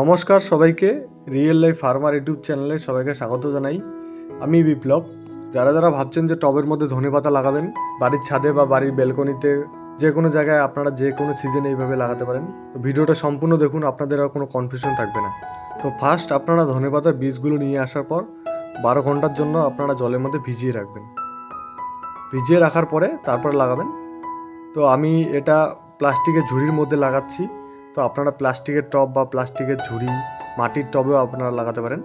নমস্কার সবাইকে, real life farmer YouTube চ্যানেলে সবাইকে স্বাগত জানাই। আমি বিপ্লব। যারা যারা ভাবছেন যে টবের মধ্যে ধনেপাতা লাগাবেন, বাড়ির ছাদে বা বাড়ির ব্যালকনিতে যে কোনো জায়গায় আপনারা যে কোনো সিজনে এইভাবে লাগাতে পারেন। তো ভিডিওটা সম্পূর্ণ দেখুন, আপনাদের আর কোনো কনফিউশন থাকবে না। তো ফার্স্ট আপনারা ধনেপাতার বীজগুলো নিয়ে আসার পর 12 ঘন্টার জন্য আপনারা জলের মধ্যে ভিজিয়ে রাখবেন। ভিজিয়ে রাখার পরে তারপর লাগাবেন। তো আমি এটা প্লাস্টিকের ঝুড়ির মধ্যে লাগাচ্ছি। তো আপনারা প্লাস্টিকের টব বা প্লাস্টিকের ঝুড়ি, মাটির টবেও আপনারা লাগাতে পারেন।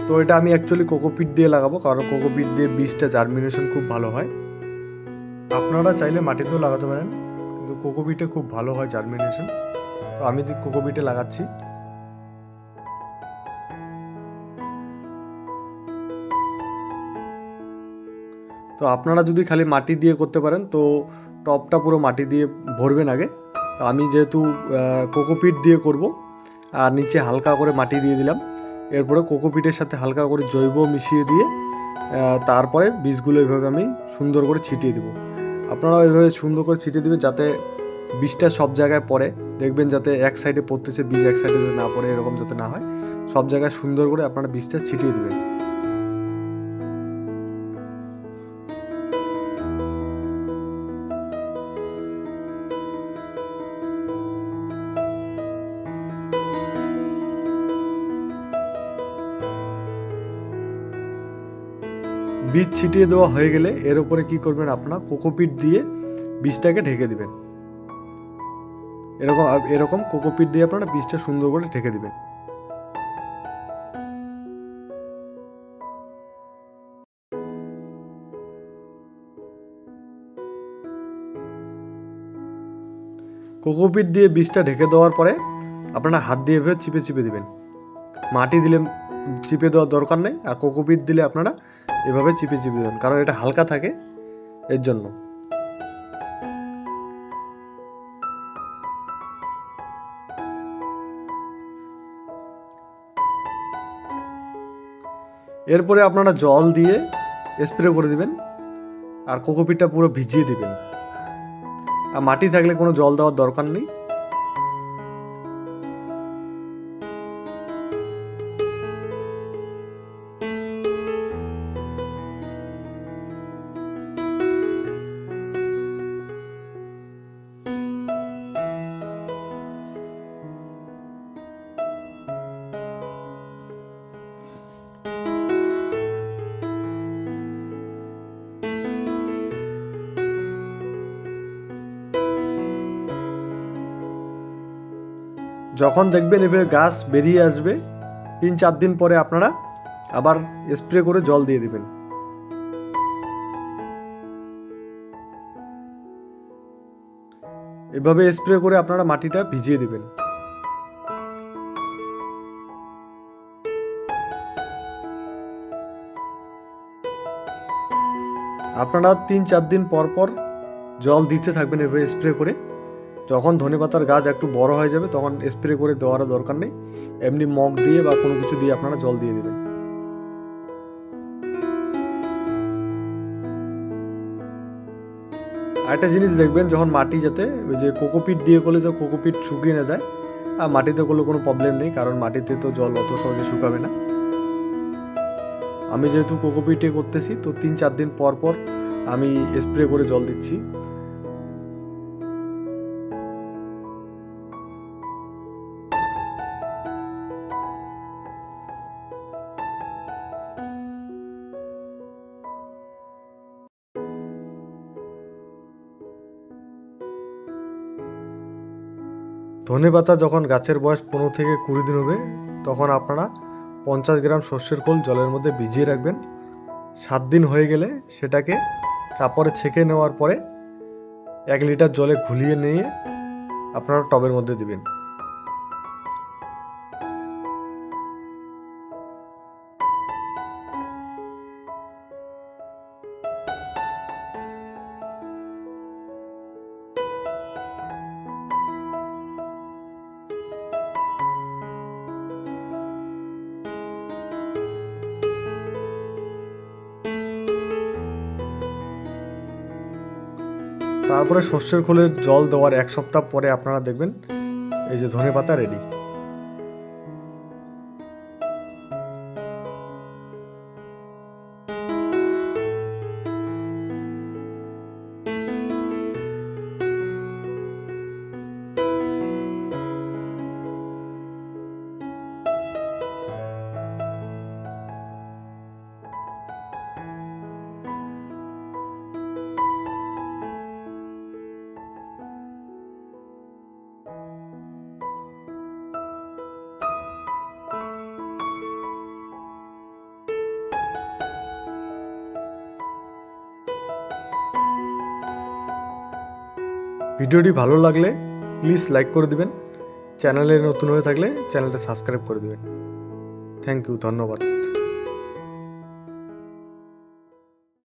তো এটা আমি অ্যাকচুয়ালি কোকোপিট দিয়ে লাগাবো, কারণ কোকোপিট দিয়ে বীজটা জার্মিনেশন খুব ভালো হয়। আপনারা চাইলে মাটিতেও লাগাতে পারেন, কিন্তু কোকোপিটে খুব ভালো হয় জার্মিনেশন। তো আমি কোকোপিটে লাগাচ্ছি। তো আপনারা যদি খালি মাটি দিয়ে করতে পারেন তো টবটা পুরো মাটি দিয়ে ভরবেন আগে। তো আমি যেহেতু কোকোপিট দিয়ে করব, আর নিচে হালকা করে মাটি দিয়ে দিলাম। এরপরে কোকোপিটের সাথে হালকা করে জৈব মিশিয়ে দিয়ে তারপরে বীজগুলো এইভাবে আমি সুন্দর করে ছিটিয়ে দেবো। আপনারাও এইভাবে সুন্দর করে ছিটিয়ে দেবেন, যাতে বীজটা সব জায়গায় পড়ে। দেখবেন যাতে এক সাইডে পড়তেছে বীজ, এক সাইডে না পড়ে, এরকম যাতে না হয়। সব জায়গায় সুন্দর করে আপনারা বীজটা ছিটিয়ে দেবেন। বীজ ছিটিয়ে দেওয়া হয়ে গেলে এর উপরে কি করবেন, আপনার কোকোপিট দিয়ে বীজটাকে ঢেকে দিবেন। এরকম এরকম কোকোপিট দিয়ে আপনারা বীজটা সুন্দর করে ঢেকে দিবেন। কোকোপিট দিয়ে বীজটা ঢেকে দেওয়ার পরে আপনারা হাত দিয়ে এভাবে চিপে চিপে দিবেন। মাটি দিলে চিপে দেওয়ার দরকার নেই, আর কোকোপিট দিলে আপনারা এভাবে চিপে চিপে দেবেন, কারণ এটা হালকা থাকে এর জন্য। এরপরে আপনারা জল দিয়ে স্প্রে করে দিবেন, আর কোকোপিটটা পুরো ভিজিয়ে দিবেন। আর মাটি থাকলে কোনো জল দেওয়ার দরকার নেই। যখন দেখবেন এভাবে গাছ বেরিয়ে আসবে 3-4 দিন পরে আপনারা আবার স্প্রে করে জল দিয়ে দিবেন। এভাবে স্প্রে করে আপনারা মাটিটা ভিজিয়ে দিবেন। আপনারা 3-4 দিন পর পর জল দিতে থাকবেন এভাবে স্প্রে করে। যখন ধনেপাতার গাছ একটু বড় হয়ে যাবে তখন স্প্রে করে দেওয়ারও দরকার নেই, এমনি মগ দিয়ে বা কোনো কিছু দিয়ে আপনারা জল দিয়ে দেবেন। আরেকটা জিনিস দেখবেন, যখন মাটি যাতে ওই যে কোকোপিট দিয়ে করলে যে কোকোপিট শুকিয়ে না যায়, আর মাটিতে করলে কোনো প্রবলেম নেই, কারণ মাটিতে তো জল অত সহজে শুকাবে না। আমি যেহেতু কোকোপিটে করতেছি তো 3-4 দিন পর পর আমি স্প্রে করে জল দিচ্ছি। ধনেপাতা যখন গাছের বয়স 15 থেকে 20 দিন হবে, তখন আপনারা 50 গ্রাম সর্ষের খোল জলের মধ্যে ভিজিয়ে রাখবেন। 7 দিন হয়ে গেলে সেটাকে কাপড়ে ছেঁকে নেওয়ার পরে 1 লিটার জলে ঘুলিয়ে নিয়ে আপনারা টবের মধ্যে দিবেন। তারপরে সর্ষের খোলের জল দেওয়ার 1 সপ্তাহ পরে আপনারা দেখবেন এই যে ধনেপাতা রেডি। ভিডিওটি ভালো লাগলে প্লিজ লাইক করে দিবেন, চ্যানেলে নতুন হয়ে থাকলে চ্যানেলটা সাবস্ক্রাইব করে দিবেন। থ্যাংক ইউ, ধন্যবাদ।